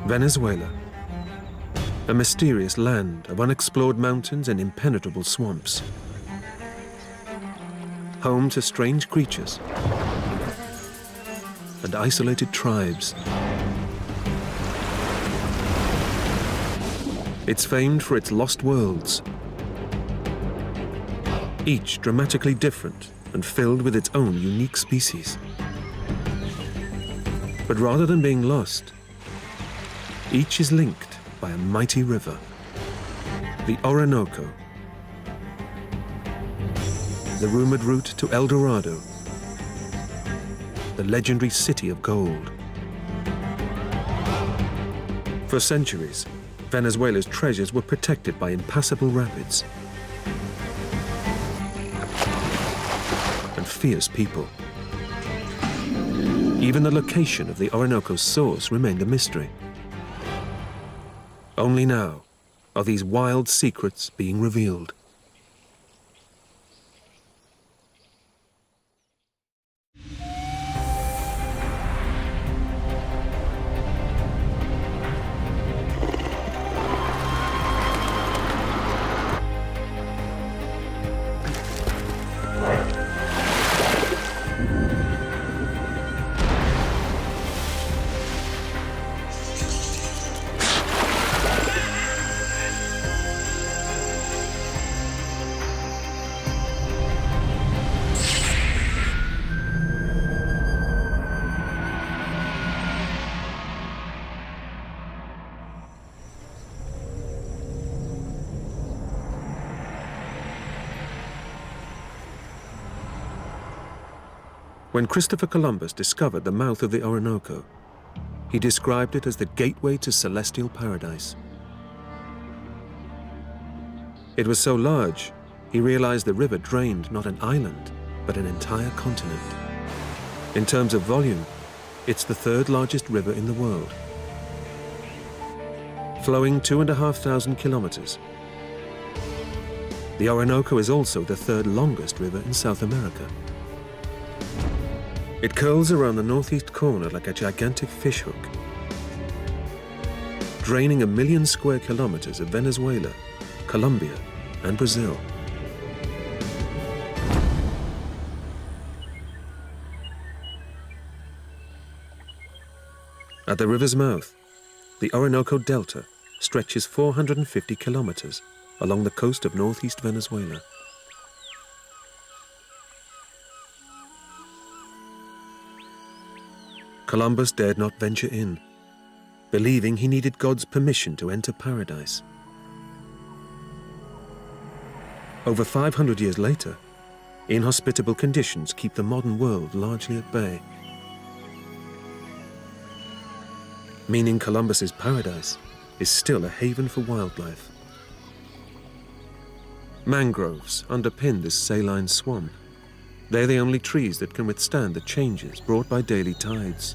Venezuela, a mysterious land of unexplored mountains and impenetrable swamps. Home to strange creatures and isolated tribes. It's famed for its lost worlds, each dramatically different and filled with its own unique species. But rather than being lost, each is linked by a mighty river, the Orinoco, the rumored route to El Dorado, the legendary city of gold. For centuries, Venezuela's treasures were protected by impassable rapids and fierce people. Even the location of the Orinoco's source remained a mystery. Only now are these wild secrets being revealed. When Christopher Columbus discovered the mouth of the Orinoco, he described it as the gateway to celestial paradise. It was so large, he realized the river drained not an island, but an entire continent. In terms of volume, it's the third largest river in the world. Flowing 2,500 kilometers, the Orinoco is also the third longest river in South America. It curls around the northeast corner like a gigantic fishhook, draining 1 million square kilometers of Venezuela, Colombia, and Brazil. At the river's mouth, the Orinoco Delta stretches 450 kilometers along the coast of northeast Venezuela. Columbus dared not venture in, believing he needed God's permission to enter paradise. Over 500 years later, inhospitable conditions keep the modern world largely at bay, meaning Columbus's paradise is still a haven for wildlife. Mangroves underpin this saline swamp. They're the only trees that can withstand the changes brought by daily tides.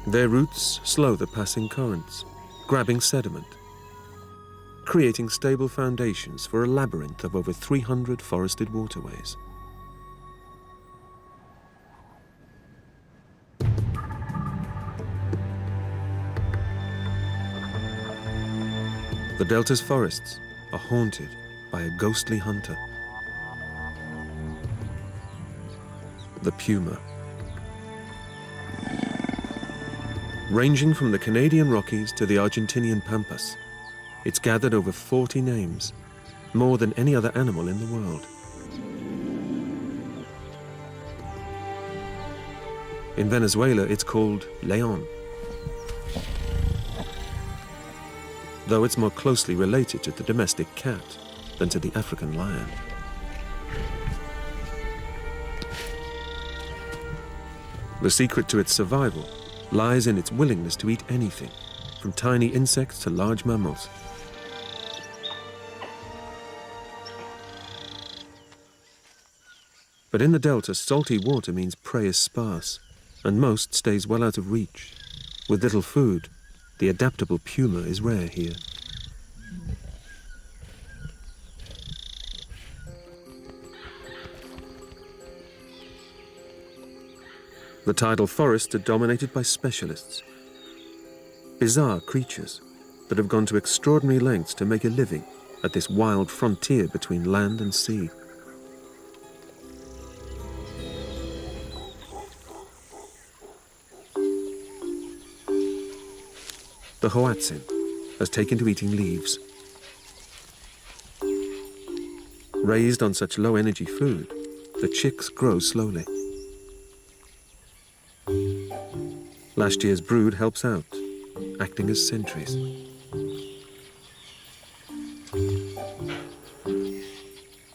Their roots slow the passing currents, grabbing sediment, creating stable foundations for a labyrinth of over 300 forested waterways. The Delta's forests are haunted by a ghostly hunter, the puma. Ranging from the Canadian Rockies to the Argentinian Pampas, it's gathered over 40 names, more than any other animal in the world. In Venezuela, it's called león, though it's more closely related to the domestic cat than to the African lion. The secret to its survival lies in its willingness to eat anything, from tiny insects to large mammals. But in the Delta, salty water means prey is sparse, and most stays well out of reach. With little food, the adaptable puma is rare here. The tidal forests are dominated by specialists, Bizarre creatures that have gone to extraordinary lengths to make a living at this wild frontier between land and sea. The hoatzin has taken to eating leaves. Raised on such low-energy food, the chicks grow slowly. Last year's brood helps out, acting as sentries.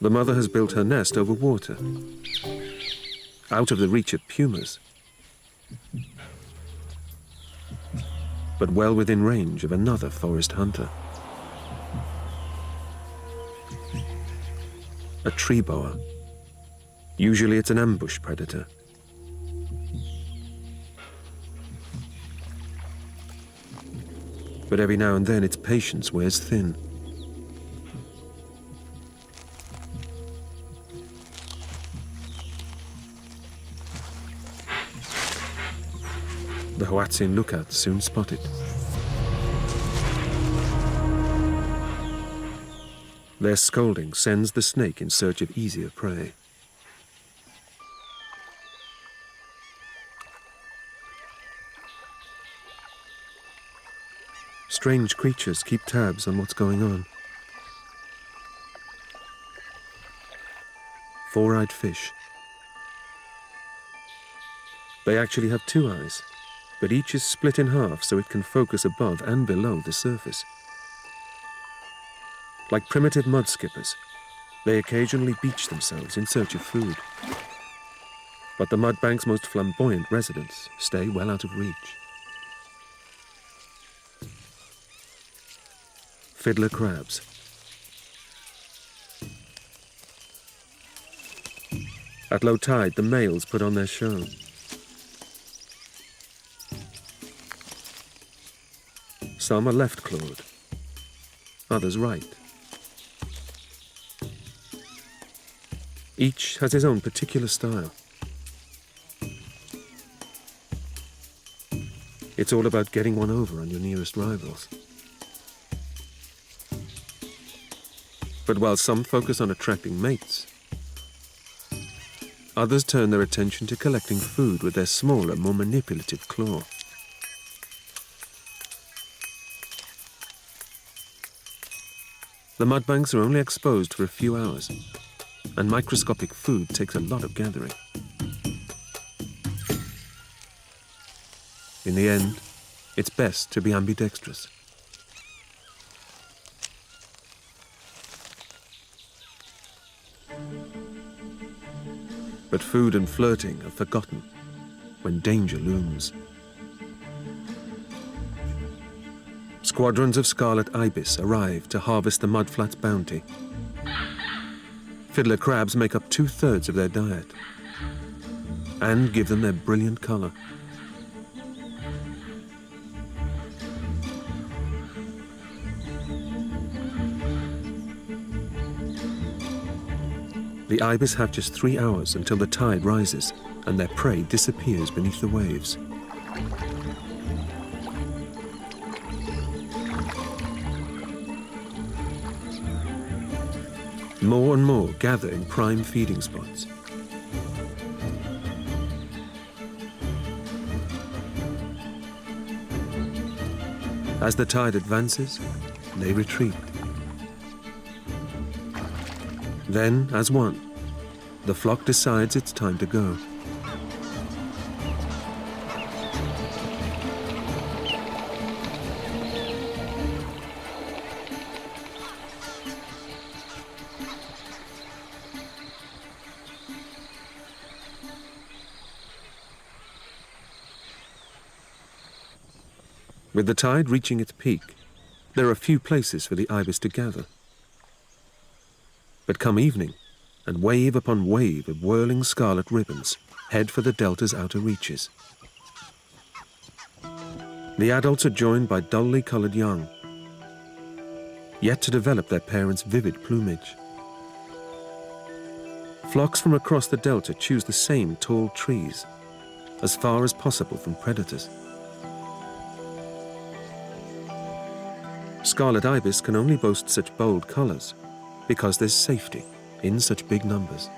The mother has built her nest over water, out of the reach of pumas, but well within range of another forest hunter. A tree boa. Usually it's an ambush predator. But every now and then its patience wears thin. The hoatzin lookout soon spot it. Their scolding sends the snake in search of easier prey. Strange creatures keep tabs on what's going on. Four-eyed fish. They actually have two eyes, but each is split in half so it can focus above and below the surface. Like primitive mud skippers, they occasionally beach themselves in search of food. But the mudbank's most flamboyant residents stay well out of reach. Fiddler crabs. At low tide, the males put on their show. Some are left-clawed, others right. Each has his own particular style. It's all about getting one over on your nearest rivals. But while some focus on attracting mates, others turn their attention to collecting food with their smaller, more manipulative claw. The mudbanks are only exposed for a few hours, and microscopic food takes a lot of gathering. In the end, it's best to be ambidextrous. But food and flirting are forgotten when danger looms. Squadrons of scarlet ibis arrive to harvest the mudflat's bounty. Fiddler crabs make up 2/3 of their diet and give them their brilliant color. The ibis have just 3 hours until the tide rises and their prey disappears beneath the waves. More and more gather in prime feeding spots. As the tide advances, they retreat. Then, as one, the flock decides it's time to go. With the tide reaching its peak, there are few places for the ibis to gather. But come evening, and wave upon wave of whirling scarlet ribbons head for the delta's outer reaches. The adults are joined by dully colored young, yet to develop their parents' vivid plumage. Flocks from across the delta choose the same tall trees, as far as possible from predators. Scarlet ibis can only boast such bold colors because there's safety in such big numbers.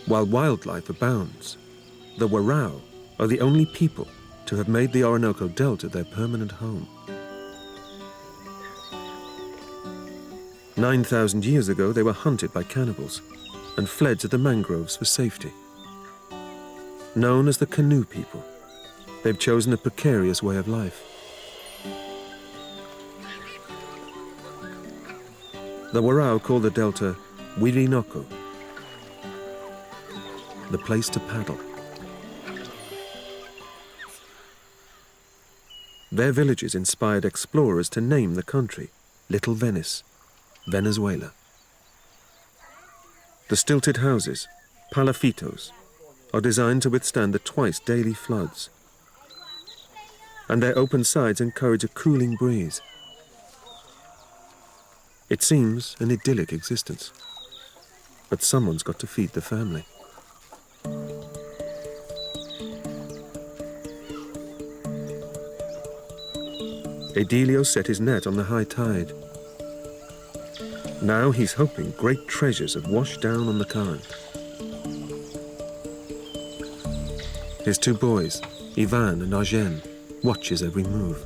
While wildlife abounds, the warao are the only people to have made the Orinoco Delta their permanent home. 9,000 years ago, they were hunted by cannibals and fled to the mangroves for safety. Known as the canoe people, they've chosen a precarious way of life. The warao call the delta Orinoco, the place to paddle. Their villages inspired explorers to name the country Little Venice, Venezuela. The stilted houses, palafitos, are designed to withstand the twice daily floods, and their open sides encourage a cooling breeze. It seems an idyllic existence, but someone's got to feed the family. Edilio set his net on the high tide. Now he's hoping great treasures have washed down on the current. His two boys, Ivan and Arjen, watch his every move.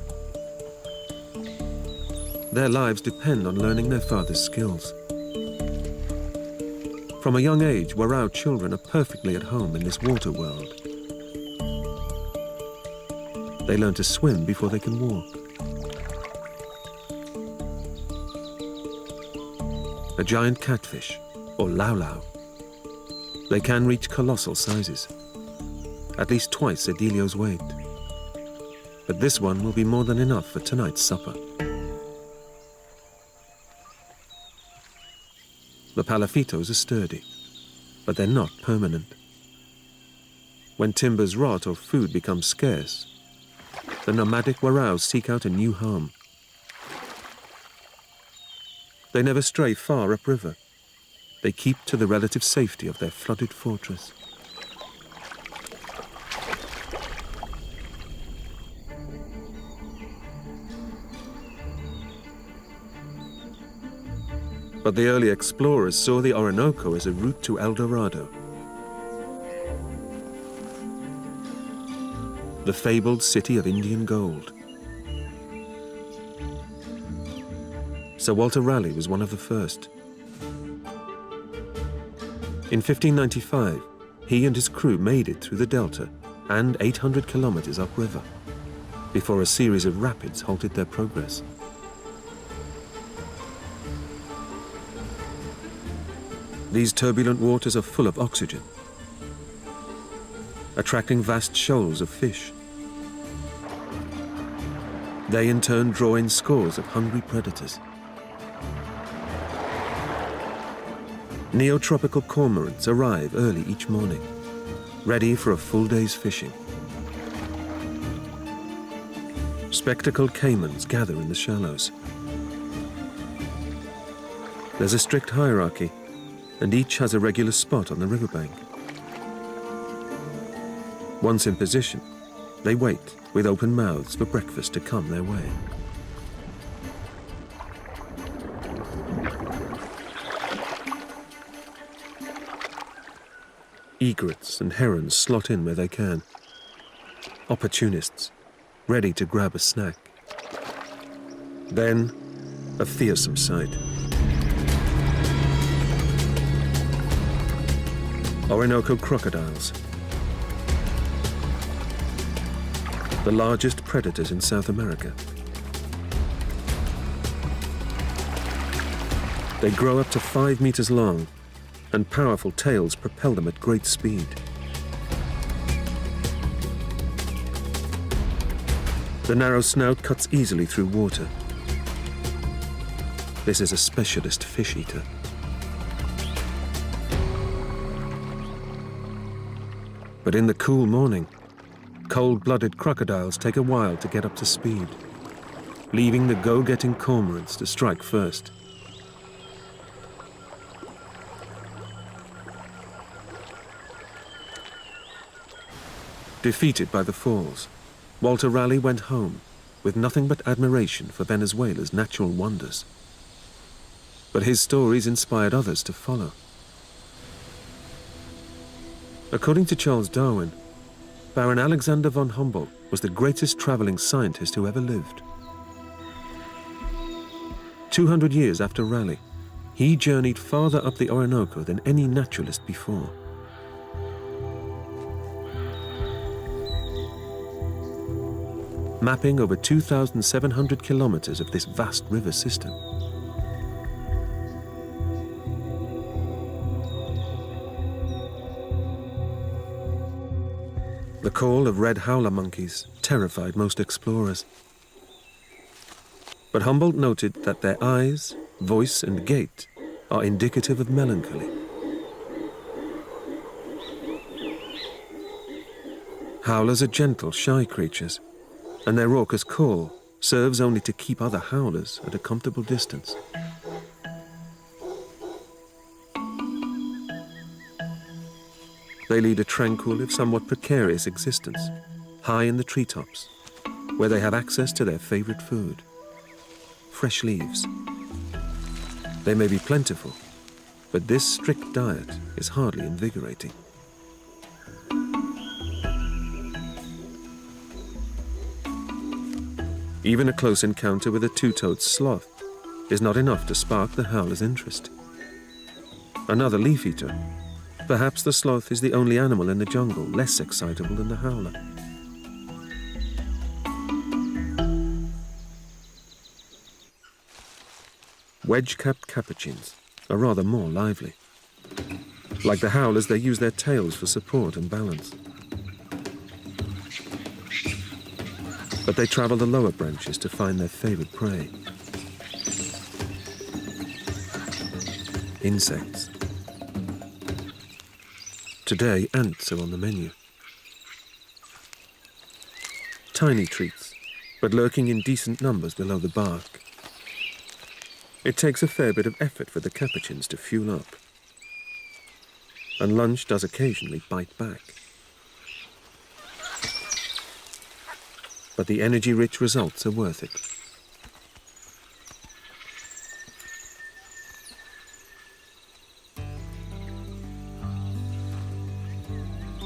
Their lives depend on learning their father's skills. From a young age, warao children are perfectly at home in this water world. They learn to swim before they can walk. A giant catfish, or lau. They can reach colossal sizes, at least twice Edilio's weight. But this one will be more than enough for tonight's supper. The palafitos are sturdy, but they're not permanent. When timbers rot or food becomes scarce, the nomadic waraos seek out a new home. They never stray far upriver. They keep to the relative safety of their flooded fortress. But the early explorers saw the Orinoco as a route to El Dorado. The fabled city of Indian gold. Sir Walter Raleigh was one of the first. In 1595, he and his crew made it through the delta and 800 kilometers upriver, before a series of rapids halted their progress. These turbulent waters are full of oxygen, attracting vast shoals of fish. They in turn draw in scores of hungry predators. Neotropical cormorants arrive early each morning, ready for a full day's fishing. Spectacled caimans gather in the shallows. There's a strict hierarchy, and each has a regular spot on the riverbank. Once in position, they wait with open mouths for breakfast to come their way. Egrets and herons slot in where they can. Opportunists, ready to grab a snack. Then, a fearsome sight. Orinoco crocodiles, the largest predators in South America. They grow up to 5 meters long, and powerful tails propel them at great speed. The narrow snout cuts easily through water. This is a specialist fish eater. But in the cool morning, cold-blooded crocodiles take a while to get up to speed, leaving the go-getting cormorants to strike first. Defeated by the falls, Walter Raleigh went home with nothing but admiration for Venezuela's natural wonders. But his stories inspired others to follow. According to Charles Darwin, Baron Alexander von Humboldt was the greatest traveling scientist who ever lived. 200 years after Raleigh, he journeyed farther up the Orinoco than any naturalist before. Mapping over 2,700 kilometers of this vast river system. The call of red howler monkeys terrified most explorers. But Humboldt noted that their eyes, voice, and gait are indicative of melancholy. Howlers are gentle, shy creatures, and their raucous call serves only to keep other howlers at a comfortable distance. They lead a tranquil, if somewhat precarious existence, high in the treetops, where they have access to their favorite food, fresh leaves. They may be plentiful, but this strict diet is hardly invigorating. Even a close encounter with a two-toed sloth is not enough to spark the howler's interest. Another leaf-eater. Perhaps the sloth is the only animal in the jungle less excitable than the howler. Wedge-capped capuchins are rather more lively. Like the howlers, they use their tails for support and balance. But they travel the lower branches to find their favorite prey. Insects. Today, ants are on the menu. Tiny treats, but lurking in decent numbers below the bark. It takes a fair bit of effort for the capuchins to fuel up. And lunch does occasionally bite back. But the energy-rich results are worth it.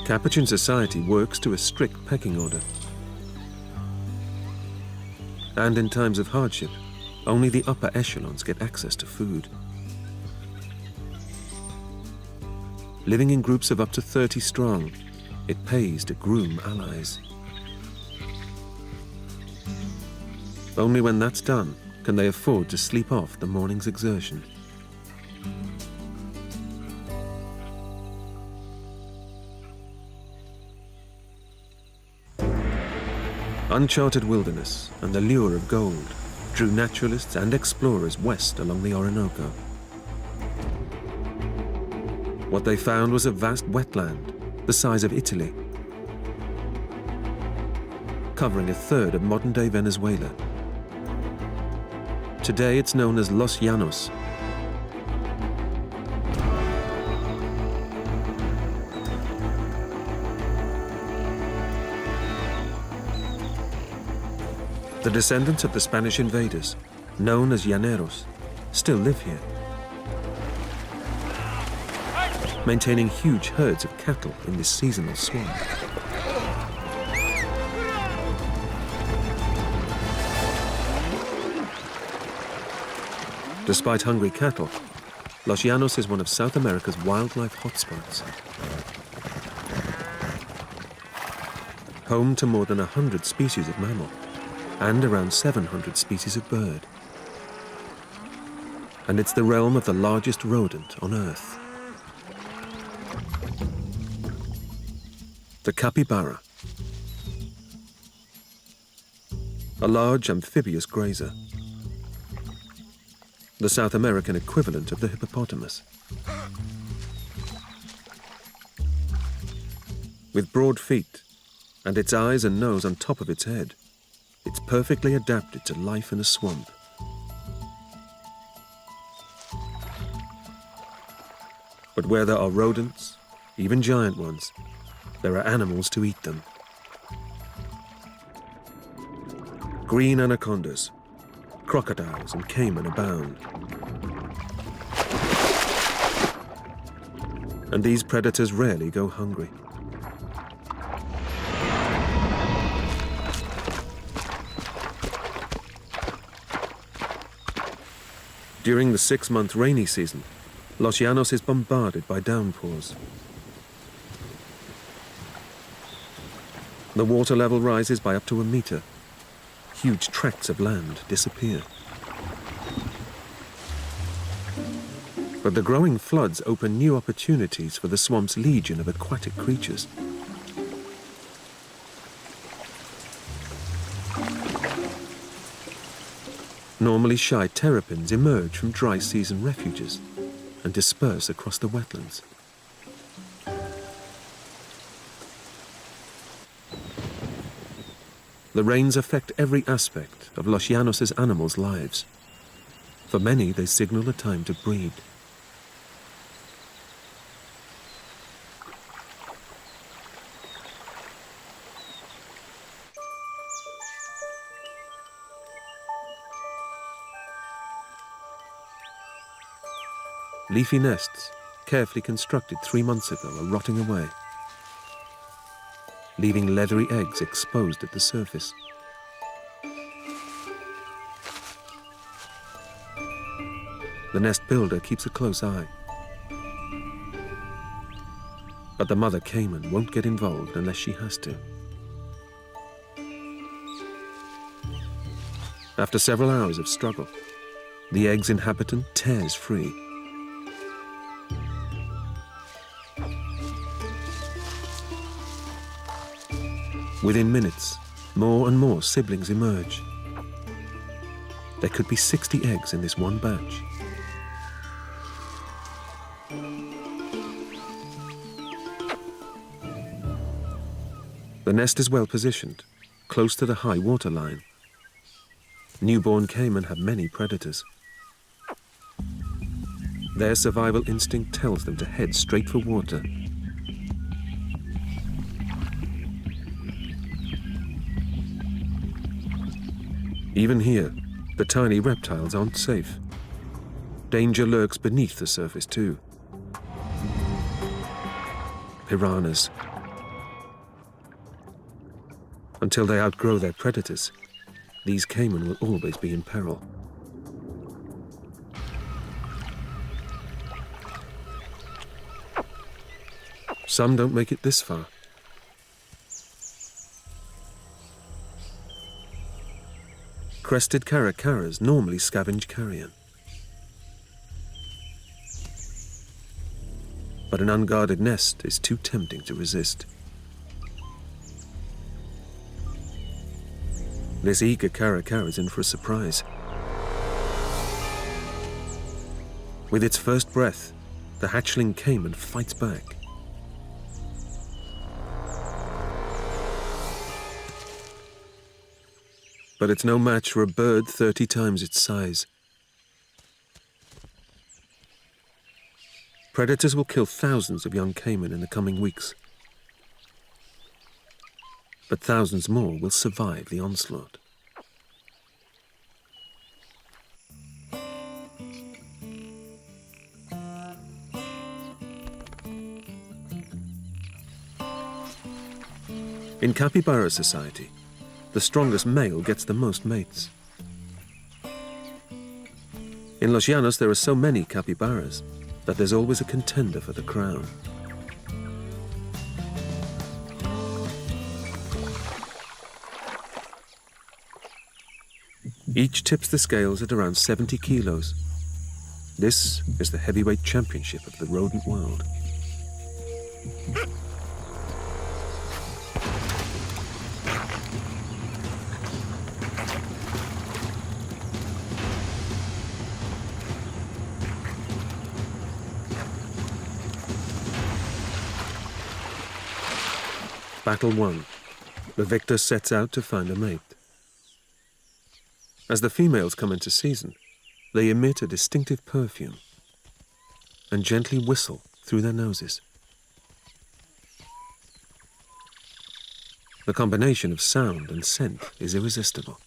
Capuchin society works to a strict pecking order. And in times of hardship, only the upper echelons get access to food. Living in groups of up to 30 strong, it pays to groom allies. Only when that's done can they afford to sleep off the morning's exertion. Uncharted wilderness and the lure of gold drew naturalists and explorers west along the Orinoco. What they found was a vast wetland, the size of Italy, covering a third of modern-day Venezuela. Today it's known as Los Llanos. The descendants of the Spanish invaders, known as llaneros, still live here, maintaining huge herds of cattle in this seasonal swamp. Despite hungry cattle, Los Llanos is one of South America's wildlife hotspots. Home to more than 100 species of mammal and around 700 species of bird. And it's the realm of the largest rodent on Earth. The capybara, a large amphibious grazer, the South American equivalent of the hippopotamus. With broad feet and its eyes and nose on top of its head, it's perfectly adapted to life in a swamp. But where there are rodents, even giant ones, there are animals to eat them. Green anacondas, crocodiles and caiman abound. And these predators rarely go hungry. During the 6-month rainy season, Los Llanos is bombarded by downpours. The water level rises by up to a meter. Huge tracts of land disappear. But the growing floods open new opportunities for the swamp's legion of aquatic creatures. Normally shy terrapins emerge from dry season refuges and disperse across the wetlands. The rains affect every aspect of Los Llanos' animals' lives. For many, they signal the time to breed. Leafy nests, carefully constructed 3 months ago, are rotting away, leaving leathery eggs exposed at the surface. The nest builder keeps a close eye. But the mother caiman won't get involved unless she has to. After several hours of struggle, the egg's inhabitant tears free. Within minutes, more and more siblings emerge. There could be 60 eggs in this one batch. The nest is well positioned, close to the high water line. Newborn caiman have many predators. Their survival instinct tells them to head straight for water. Even here, the tiny reptiles aren't safe. Danger lurks beneath the surface too. Piranhas. Until they outgrow their predators, these caiman will always be in peril. Some don't make it this far. Crested caracaras normally scavenge carrion. But an unguarded nest is too tempting to resist. This eager caracara is in for a surprise. With its first breath, the hatchling caiman fights back. But it's no match for a bird 30 times its size. Predators will kill thousands of young caiman in the coming weeks. But thousands more will survive the onslaught. In capybara society, the strongest male gets the most mates. In Los Llanos, there are so many capybaras that there's always a contender for the crown. Each tips the scales at around 70 kilos. This is the heavyweight championship of the rodent world. Battle won. The victor sets out to find a mate. As the females come into season, they emit a distinctive perfume and gently whistle through their noses. The combination of sound and scent is irresistible.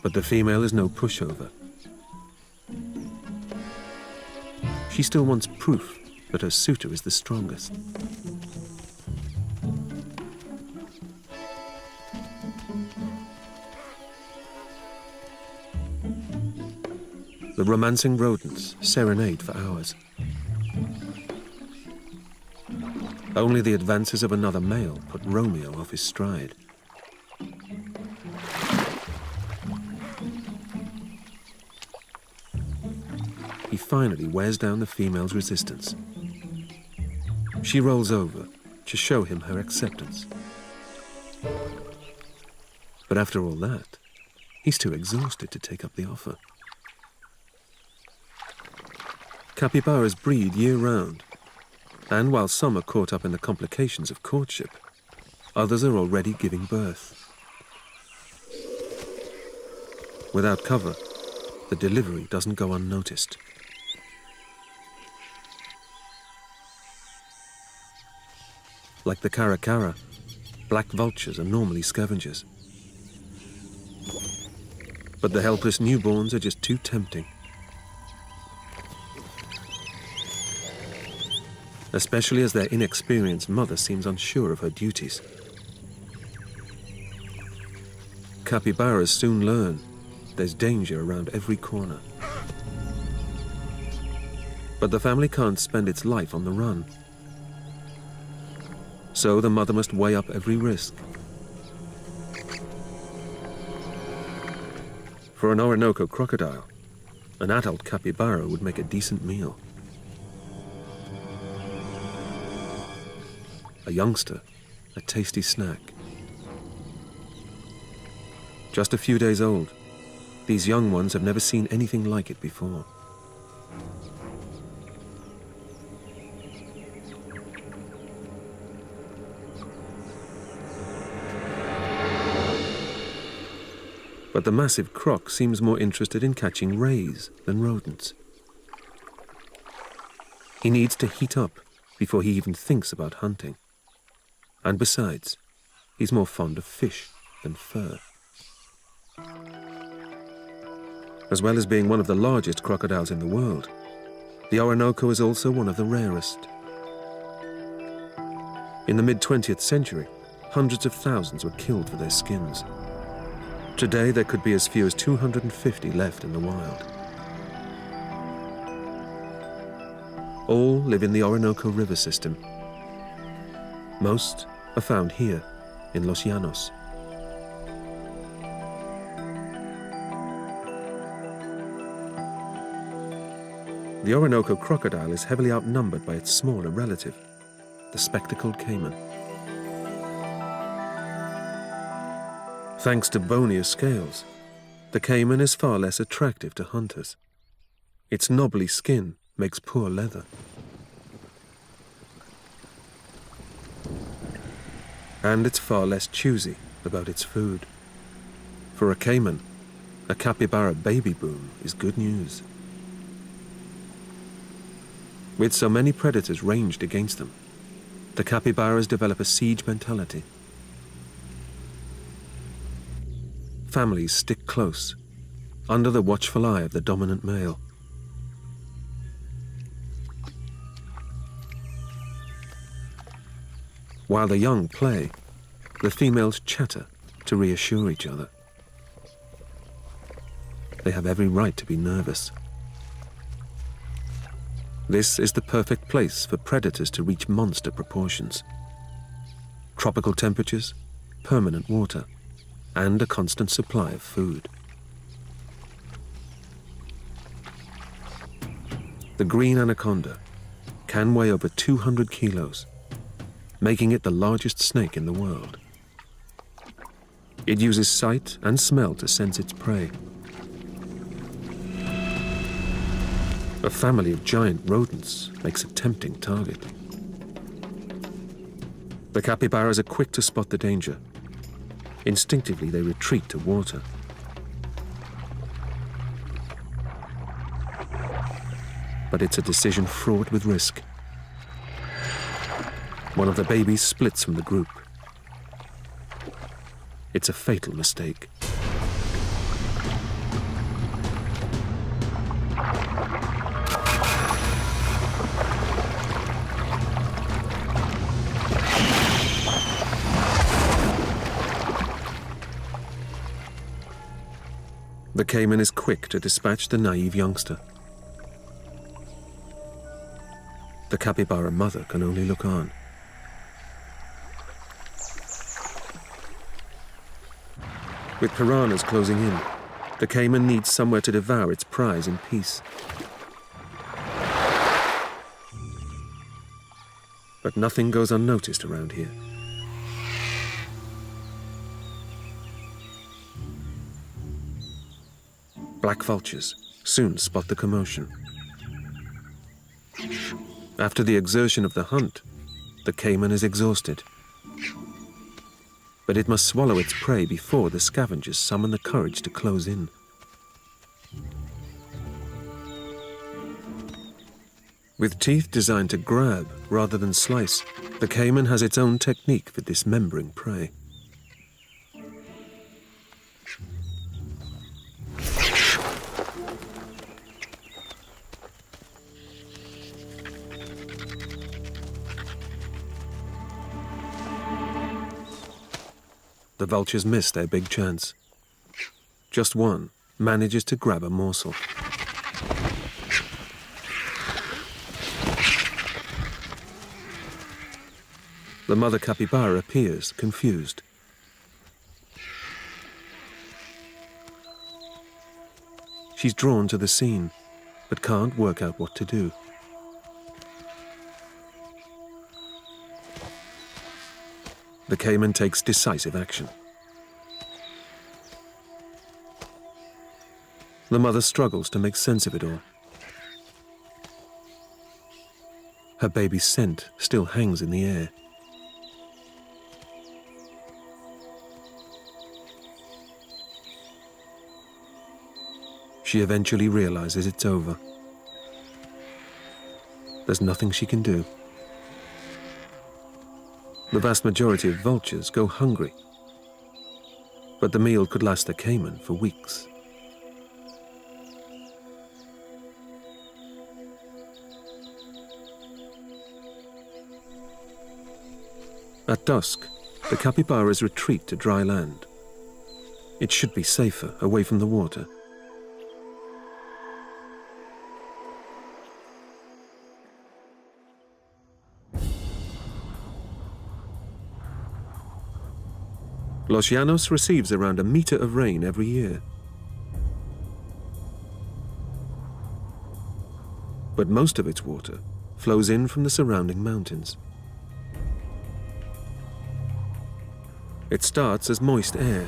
But the female is no pushover. She still wants proof that her suitor is the strongest. The romancing rodents serenade for hours. Only the advances of another male put Romeo off his stride. He finally wears down the female's resistance. She rolls over to show him her acceptance. But after all that, he's too exhausted to take up the offer. Capybaras breed year-round, and while some are caught up in the complications of courtship, others are already giving birth. Without cover, the delivery doesn't go unnoticed. Like the caracara, black vultures are normally scavengers. But the helpless newborns are just too tempting. Especially as their inexperienced mother seems unsure of her duties. Capybaras soon learn there's danger around every corner. But the family can't spend its life on the run. So the mother must weigh up every risk. For an Orinoco crocodile, an adult capybara would make a decent meal. A youngster, a tasty snack. Just a few days old, these young ones have never seen anything like it before. But the massive croc seems more interested in catching rays than rodents. He needs to heat up before he even thinks about hunting. And besides, he's more fond of fish than fur. As well as being one of the largest crocodiles in the world, the Orinoco is also one of the rarest. In the mid-20th century, hundreds of thousands were killed for their skins. Today, there could be as few as 250 left in the wild. All live in the Orinoco River system. Most are found here in Los Llanos. The Orinoco crocodile is heavily outnumbered by its smaller relative, the spectacled caiman. Thanks to bonier scales, the caiman is far less attractive to hunters. Its knobbly skin makes poor leather. And it's far less choosy about its food. For a caiman, a capybara baby boom is good news. With so many predators ranged against them, the capybaras develop a siege mentality. Families stick close, under the watchful eye of the dominant male. While the young play, the females chatter to reassure each other. They have every right to be nervous. This is the perfect place for predators to reach monster proportions. Tropical temperatures, permanent water, and a constant supply of food. The green anaconda can weigh over 200 kilos, making it the largest snake in the world. It uses sight and smell to sense its prey. A family of giant rodents makes a tempting target. The capybaras are quick to spot the danger. Instinctively, they retreat to water. But it's a decision fraught with risk. One of the babies splits from the group. It's a fatal mistake. The caiman is quick to dispatch the naive youngster. The capybara mother can only look on. With piranhas closing in, the caiman needs somewhere to devour its prize in peace. But nothing goes unnoticed around here. Black vultures soon spot the commotion. After the exertion of the hunt, the caiman is exhausted. But it must swallow its prey before the scavengers summon the courage to close in. With teeth designed to grab rather than slice, the caiman has its own technique for dismembering prey. The vultures miss their big chance. Just one manages to grab a morsel. The mother capybara appears confused. She's drawn to the scene, but can't work out what to do. The caiman takes decisive action. The mother struggles to make sense of it all. Her baby's scent still hangs in the air. She eventually realizes it's over. There's nothing she can do. The vast majority of vultures go hungry, but the meal could last the caiman for weeks. At dusk, the capybaras retreat to dry land. It should be safer away from the water. Los Llanos receives around a meter of rain every year. But most of its water flows in from the surrounding mountains. It starts as moist air,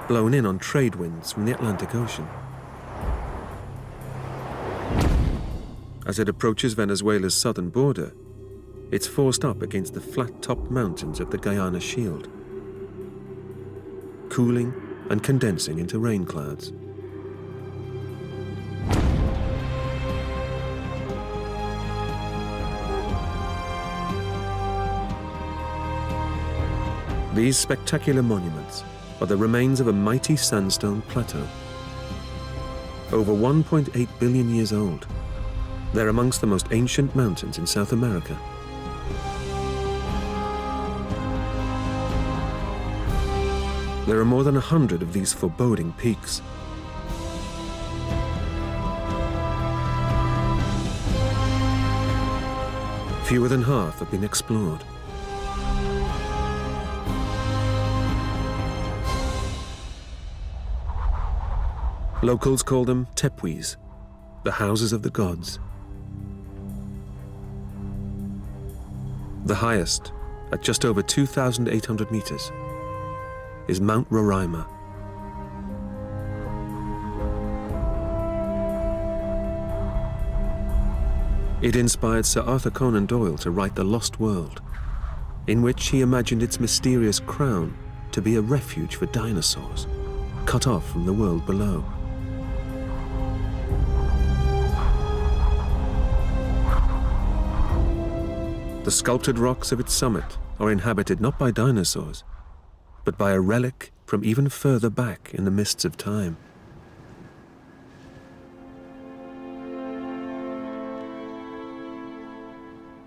blown in on trade winds from the Atlantic Ocean. As it approaches Venezuela's southern border, it's forced up against the flat-topped mountains of the Guyana Shield, cooling and condensing into rain clouds. These spectacular monuments are the remains of a mighty sandstone plateau. Over 1.8 billion years old, they're amongst the most ancient mountains in South America. There are more than 100 of these foreboding peaks. Fewer than half have been explored. Locals call them tepuis, the houses of the gods. The highest, at just over 2,800 meters, is Mount Roraima. It inspired Sir Arthur Conan Doyle to write The Lost World, in which he imagined its mysterious crown to be a refuge for dinosaurs, cut off from the world below. The sculpted rocks of its summit are inhabited not by dinosaurs, but by a relic from even further back in the mists of time.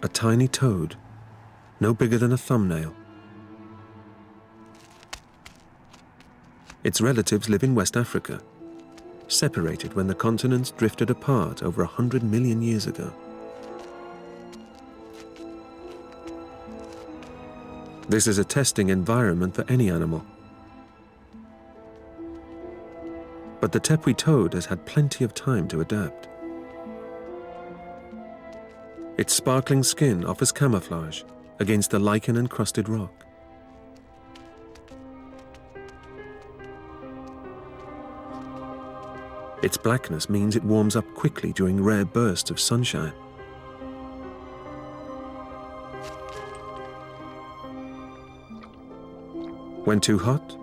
A tiny toad, no bigger than a thumbnail. Its relatives live in West Africa, separated when the continents drifted apart over 100 million years ago. This is a testing environment for any animal. But the tepui toad has had plenty of time to adapt. Its sparkling skin offers camouflage against the lichen-encrusted rock. Its blackness means it warms up quickly during rare bursts of sunshine. When too hot,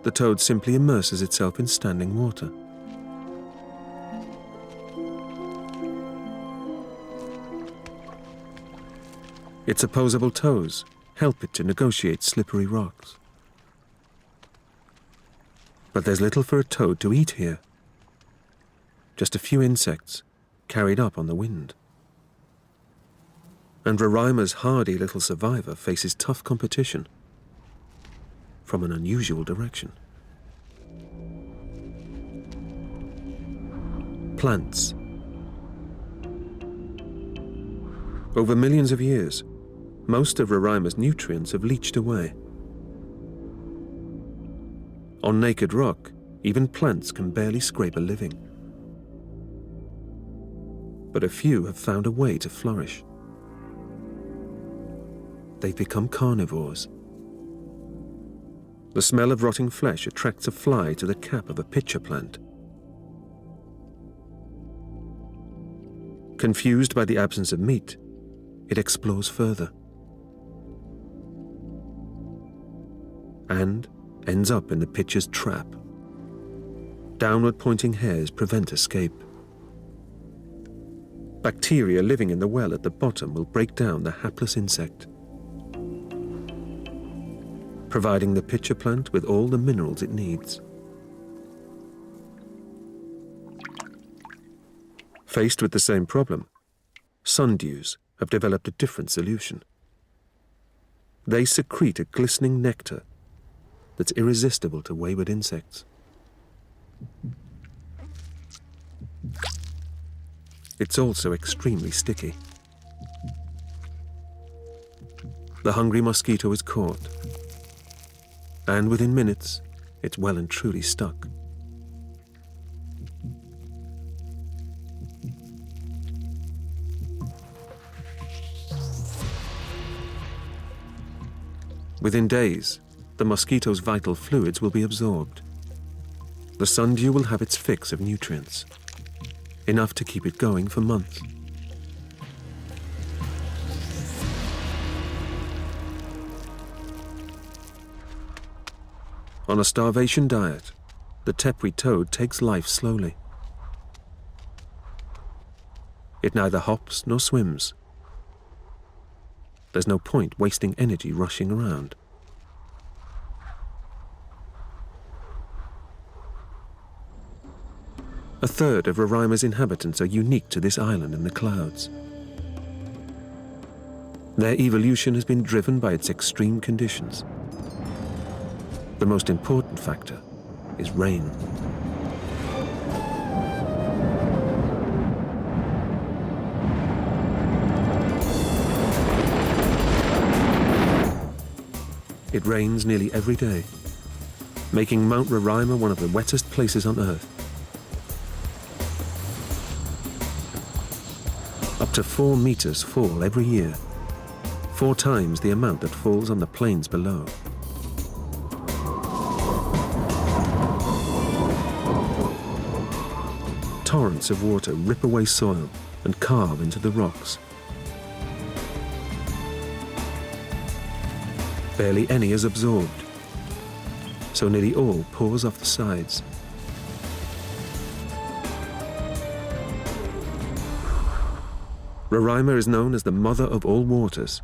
the toad simply immerses itself in standing water. Its opposable toes help it to negotiate slippery rocks. But there's little for a toad to eat here. Just a few insects carried up on the wind. And Roraimo's hardy little survivor faces tough competition from an unusual direction. Plants. Over millions of years, most of Roraimo's nutrients have leached away. On naked rock, even plants can barely scrape a living. But a few have found a way to flourish. They've become carnivores. The smell of rotting flesh attracts a fly to the cap of a pitcher plant. Confused by the absence of meat, it explores further and ends up in the pitcher's trap. Downward-pointing hairs prevent escape. Bacteria living in the well at the bottom will break down the hapless insect, providing the pitcher plant with all the minerals it needs. Faced with the same problem, sundews have developed a different solution. They secrete a glistening nectar that's irresistible to wayward insects. It's also extremely sticky. The hungry mosquito is caught, and within minutes, it's well and truly stuck. Within days, the mosquito's vital fluids will be absorbed. The sundew will have its fix of nutrients, enough to keep it going for months. On a starvation diet, the tepui toad takes life slowly. It neither hops nor swims. There's no point wasting energy rushing around. A third of Roraimo's inhabitants are unique to this island in the clouds. Their evolution has been driven by its extreme conditions. The most important factor is rain. It rains nearly every day, making Mount Roraima one of the wettest places on Earth. Up to 4 meters fall every year, 4 times the amount that falls on the plains below. torrents of water rip away soil and carve into the rocks. Barely any is absorbed, so nearly all pours off the sides. Roraima is known as the mother of all waters.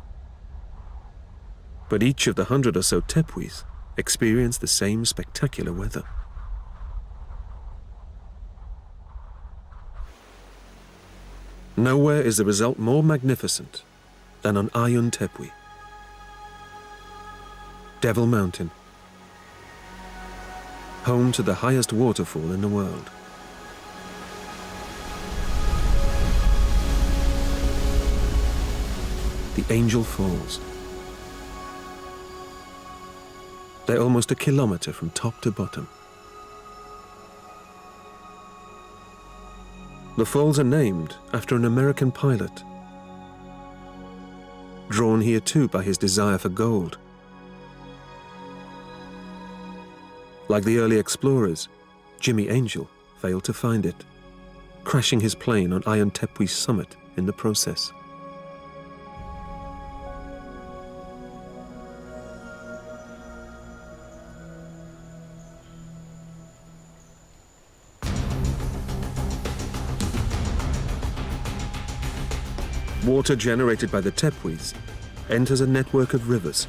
But each of the 100 or so tepuis experience the same spectacular weather. Nowhere is the result more magnificent than on Ayun Tepui, Devil Mountain, home to the highest waterfall in the world. The Angel Falls. They're almost a kilometer from top to bottom. The falls are named after an American pilot, drawn here too by his desire for gold. Like the early explorers, Jimmy Angel failed to find it, crashing his plane on Ayun Tepui's summit in the process. Water generated by the tepuis enters a network of rivers,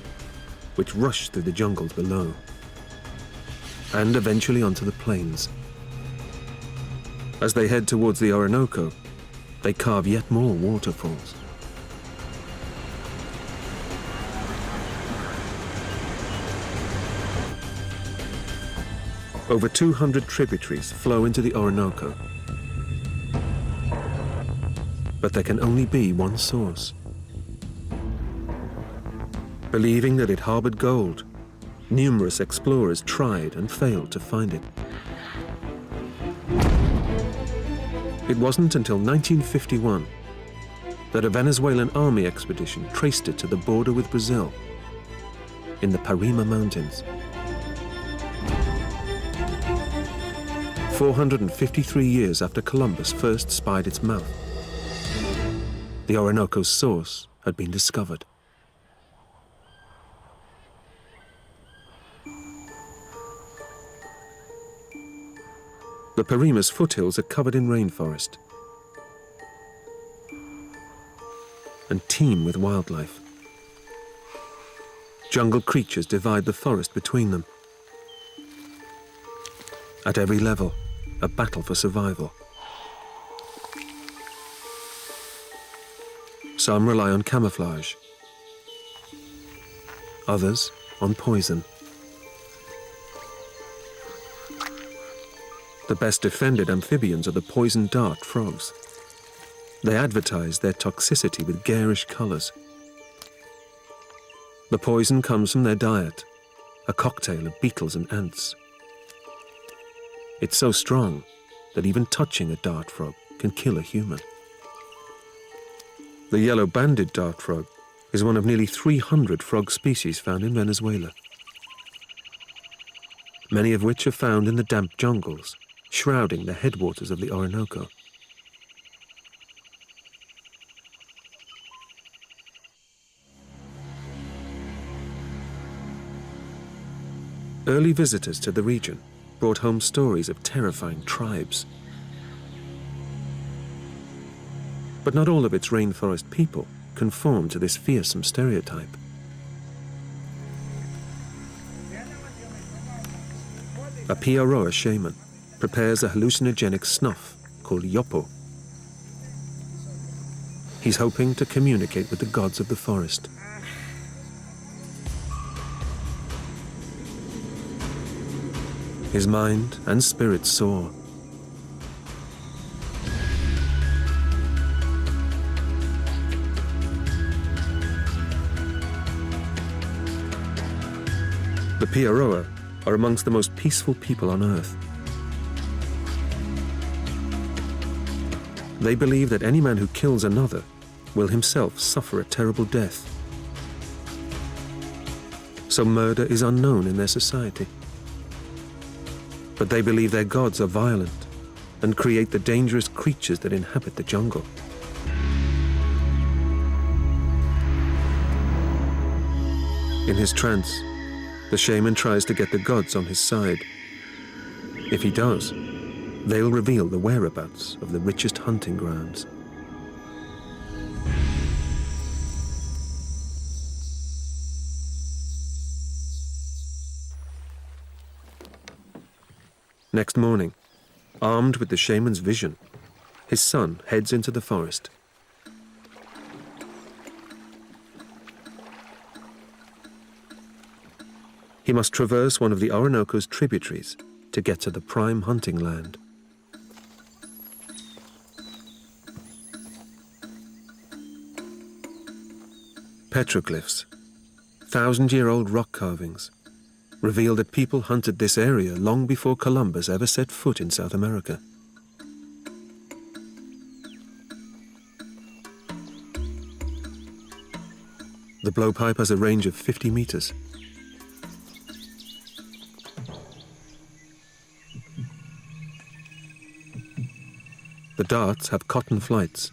which rush through the jungles below, and eventually onto the plains. As they head towards the Orinoco, they carve yet more waterfalls. Over 200 tributaries flow into the Orinoco, but there can only be one source. Believing that it harbored gold, numerous explorers tried and failed to find it. It wasn't until 1951 that a Venezuelan army expedition traced it to the border with Brazil in the Parima Mountains. 453 years after Columbus first spied its mouth, the Orinoco's source had been discovered. The Parima's foothills are covered in rainforest and teem with wildlife. Jungle creatures divide the forest between them. At every level, a battle for survival. Some rely on camouflage, others on poison. The best defended amphibians are the poison dart frogs. They advertise their toxicity with garish colors. The poison comes from their diet, a cocktail of beetles and ants. It's so strong that even touching a dart frog can kill a human. The yellow-banded dart frog is one of nearly 300 frog species found in Venezuela, many of which are found in the damp jungles shrouding the headwaters of the Orinoco. Early visitors to the region brought home stories of terrifying tribes. But not all of its rainforest people conform to this fearsome stereotype. A Piaroa shaman prepares a hallucinogenic snuff called yopo. He's hoping to communicate with the gods of the forest. His mind and spirit soar. The Piaroa are amongst the most peaceful people on Earth. They believe that any man who kills another will himself suffer a terrible death. So murder is unknown in their society. But they believe their gods are violent and create the dangerous creatures that inhabit the jungle. In his trance, the shaman tries to get the gods on his side. If he does, they'll reveal the whereabouts of the richest hunting grounds. Next morning, armed with the shaman's vision, his son heads into the forest. He must traverse one of the Orinoco's tributaries to get to the prime hunting land. Petroglyphs, thousand-year-old rock carvings, reveal that people hunted this area long before Columbus ever set foot in South America. The blowpipe has a range of 50 meters. The darts have cotton flights.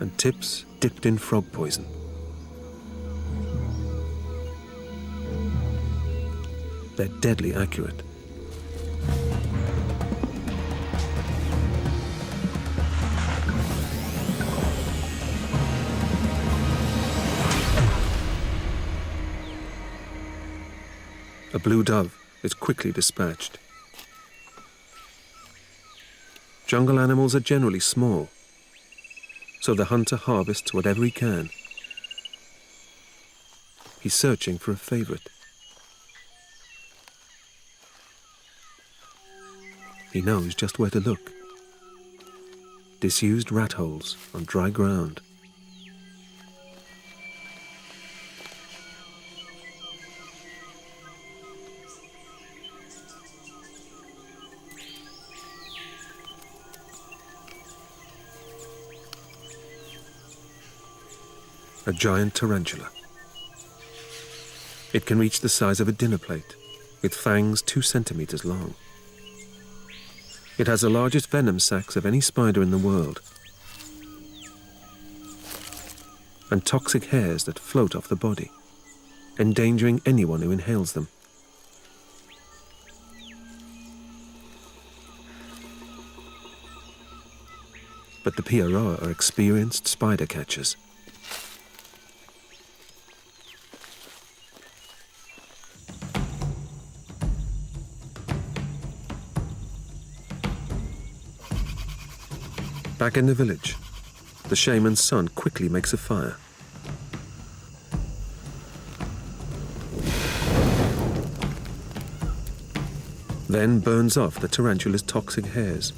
And tips dipped in frog poison. They're deadly accurate. A blue dove is quickly dispatched. Jungle animals are generally small, so the hunter harvests whatever he can. He's searching for a favorite. He knows just where to look. Disused rat holes on dry ground. A giant tarantula. It can reach the size of a dinner plate, with fangs 2 centimeters long. It has the largest venom sacs of any spider in the world, and toxic hairs that float off the body, endangering anyone who inhales them. But the piaroa are experienced spider catchers. Back in the village, the shaman's son quickly makes a fire. Then burns off the tarantula's toxic hairs.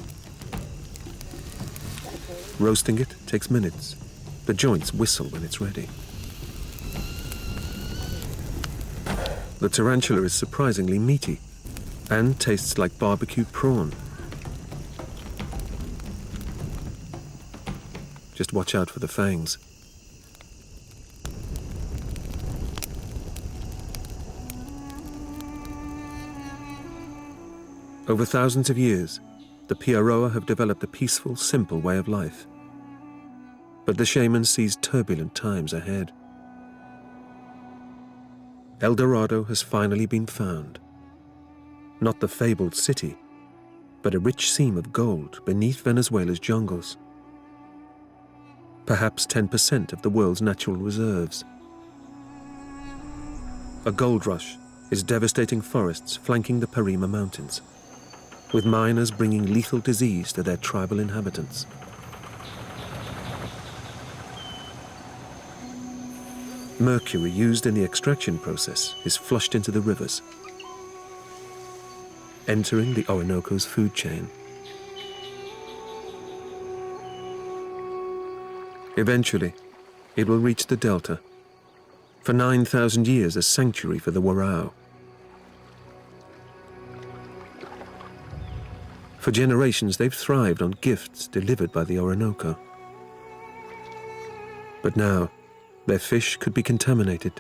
Roasting it takes minutes. The joints whistle when it's ready. The tarantula is surprisingly meaty and tastes like barbecued prawn. Just watch out for the fangs. Over thousands of years, the piaroa have developed a peaceful, simple way of life. But the shaman sees turbulent times ahead. El Dorado has finally been found. Not the fabled city, but a rich seam of gold beneath Venezuela's jungles. Perhaps 10% of the world's natural reserves. A gold rush is devastating forests flanking the Parima Mountains, with miners bringing lethal disease to their tribal inhabitants. Mercury used in the extraction process is flushed into the rivers, entering the Orinoco's food chain. Eventually, it will reach the delta, for 9,000 years a sanctuary for the warao. For generations, they've thrived on gifts delivered by the Orinoco. But now, their fish could be contaminated.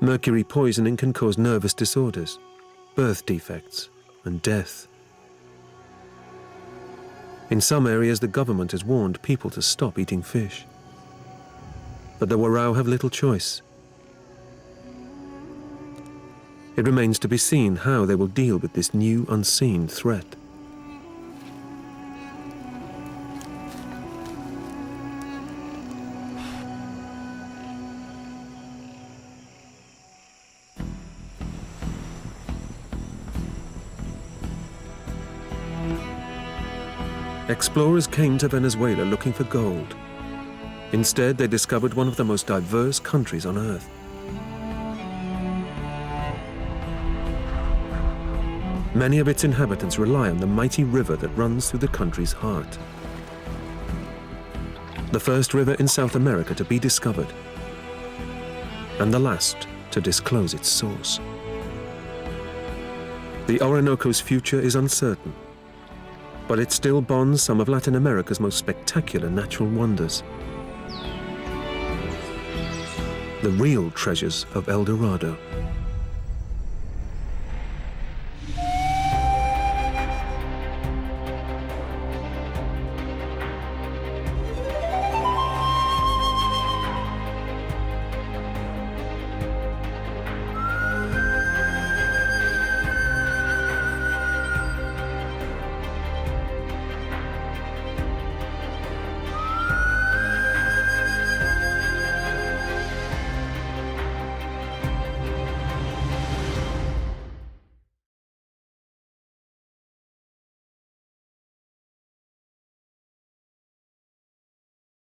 Mercury poisoning can cause nervous disorders, birth defects, and death. In some areas, the government has warned people to stop eating fish. But the warao have little choice. It remains to be seen how they will deal with this new unseen threat. Explorers came to Venezuela looking for gold. Instead, they discovered one of the most diverse countries on Earth. Many of its inhabitants rely on the mighty river that runs through the country's heart. The first river in South America to be discovered, and the last to disclose its source. The Orinoco's future is uncertain, but it still bonds some of Latin America's most spectacular natural wonders. The real treasures of El Dorado.